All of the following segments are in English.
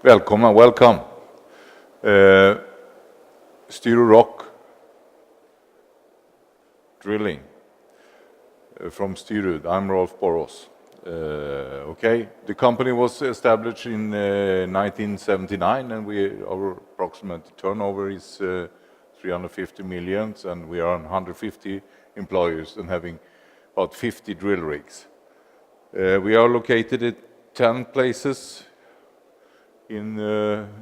Welcome. Styrud rock drilling from Styrud. I'm Rolf Boros. Okay, the company was established in 1979, and our approximate turnover is 350 million, and we are 150 employees and having about 50 drill rigs. We are located at 10 places in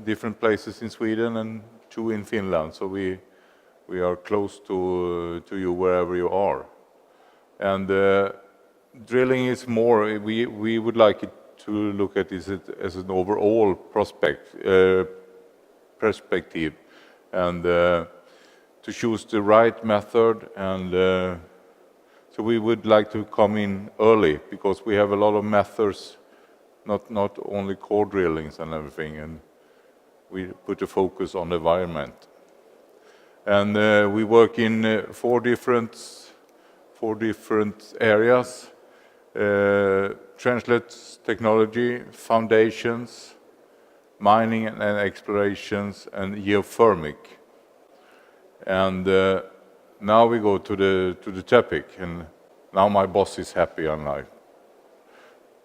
different places in Sweden and 2 in Finland, so we are close to you wherever you are. And drilling is more. We would like it to look at this as an overall perspective, and to choose the right method. And so we would like to come in early because we have a lot of methods. Not only core drillings and everything, and we put a focus on the environment. And we work in 4 different areas: trenchless technology, foundations, mining and explorations, and geothermic. And now we go to the topic, and now my boss is happy, and I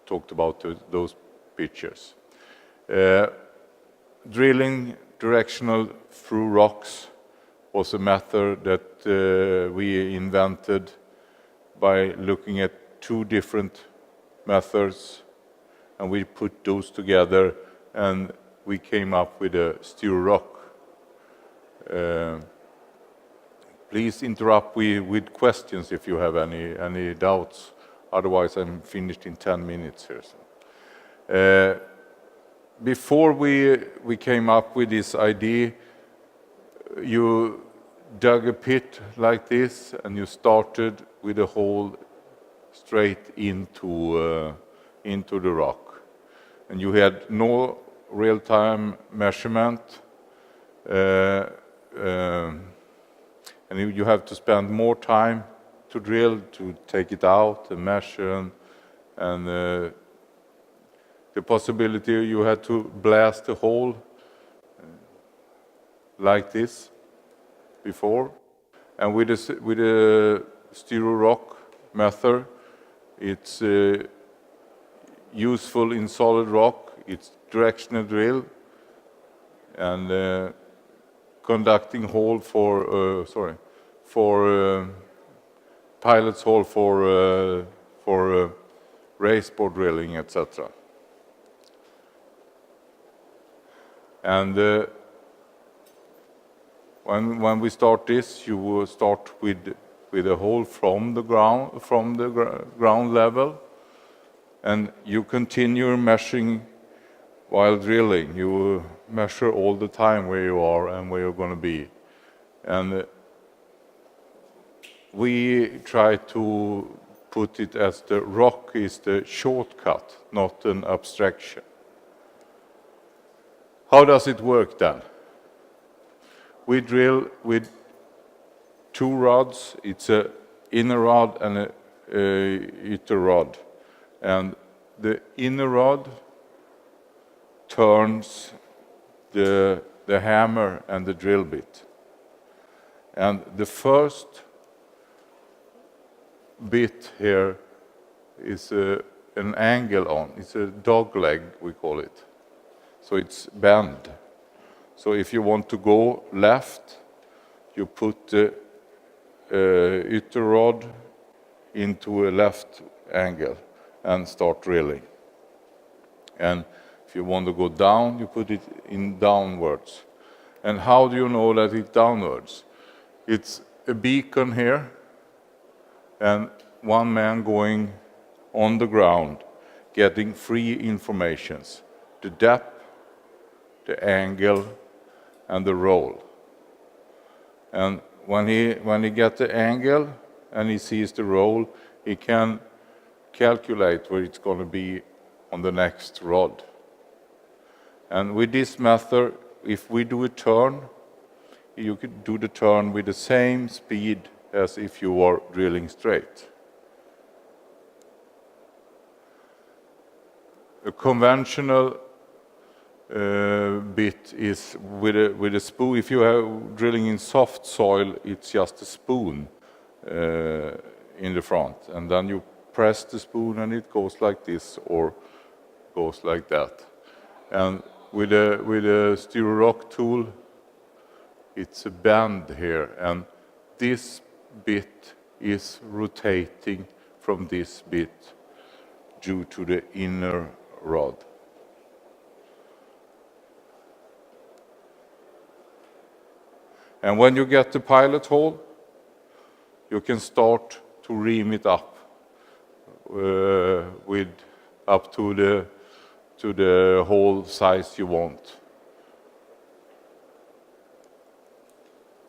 talked about those pictures. Drilling directional through rocks was a method that we invented by looking at 2 different methods, and we put those together, and we came up with a Styrud rock. Please interrupt with questions if you have any doubts. Otherwise, I'm finished in 10 minutes here. So. Before we came up with this idea, you dug a pit like this, and you started with a hole straight into the rock, and you had no real-time measurement, and you have to spend more time to drill, to take it out and measure, and the possibility you had to blast a hole like this before. And with the Styrud rock method, it's useful in solid rock. It's directional drill and conducting hole for pilot's hole for race bore drilling, etc. And when we start this, you will start with a hole from the ground level, and you continue measuring while drilling. You will measure all the time where you are and where you're going to be, and we try to put it as the rock is the shortcut, not an abstraction. How does it work then? We drill with 2 rods. It's an inner rod and an outer rod. And the inner rod turns the hammer and the drill bit. And the first bit here is an angle on. It's a dog leg, we call it. So it's bend. So if you want to go left, you put the outer rod into a left angle and start drilling. And if you want to go down, you put it in downwards. And how do you know that it's downwards? It's a beacon here, and one man going on the ground, getting 3 informations: the depth, the angle, and the roll. And when he gets the angle and he sees the roll, he can calculate where it's going to be on the next rod. And with this method, if we do a turn, you could do the turn with the same speed as if you were drilling straight. A conventional bit is with a spoon. If you are drilling in soft soil, it's just a spoon in the front, and then you press the spoon and it goes like this or goes like that. And with a Styrud tool, it's a bend here, and this bit is rotating from this bit due to the inner rod. And when you get the pilot hole, you can start to ream it up with up to the hole size you want.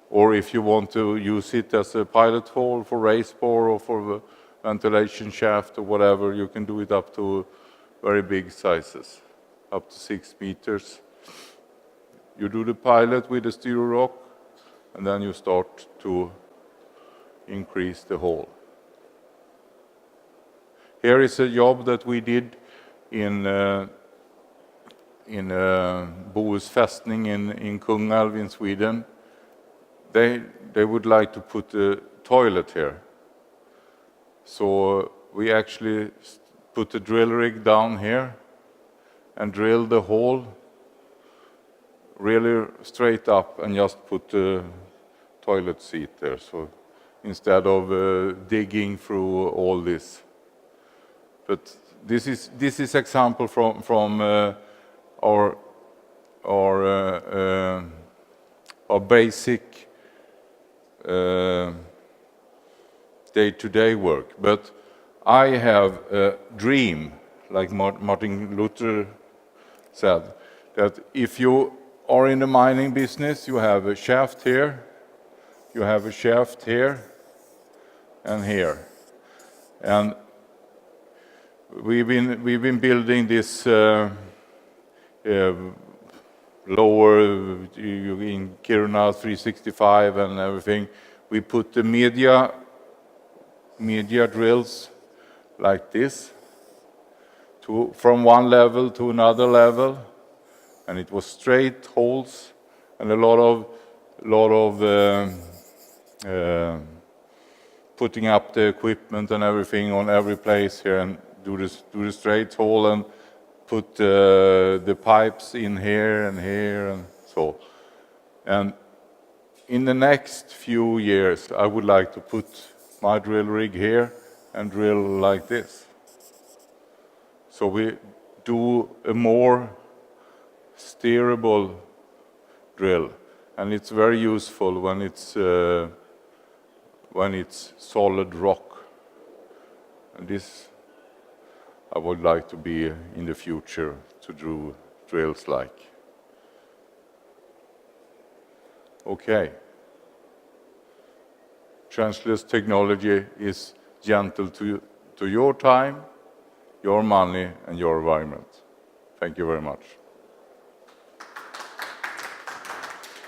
Or if you want to use it as a pilot hole for race bore or for the ventilation shaft or whatever, you can do it up to very big sizes, up to 6 meters. You do the pilot with the Styrud, and then you start to increase the hole. Here is a job that we did in Bohus Fästning in Kungälv in Sweden. They would like to put a toilet here. So we actually put the drill rig down here and drill the hole really straight up and just put the toilet seat there. So instead of digging through all this. But this is example from our basic day-to-day work. But I have a dream, like Martin Luther said, that if you are in the mining business, you have a shaft here, you have a shaft here, and here. And we've been building this lower in Kiruna 365 and everything. We put the media drills like this from one level to another level, and it was straight holes and a lot of putting up the equipment and everything on every place here, and do the straight hole and put the pipes in here and so. And in the next few years, I would like to put my drill rig here and drill like this. So we do a more steerable drill, and it's very useful when it's solid rock. And this I would like to be in the future to do drills like. Okay. Trenchless technology is gentle to your time, your money, and your environment. Thank you very much.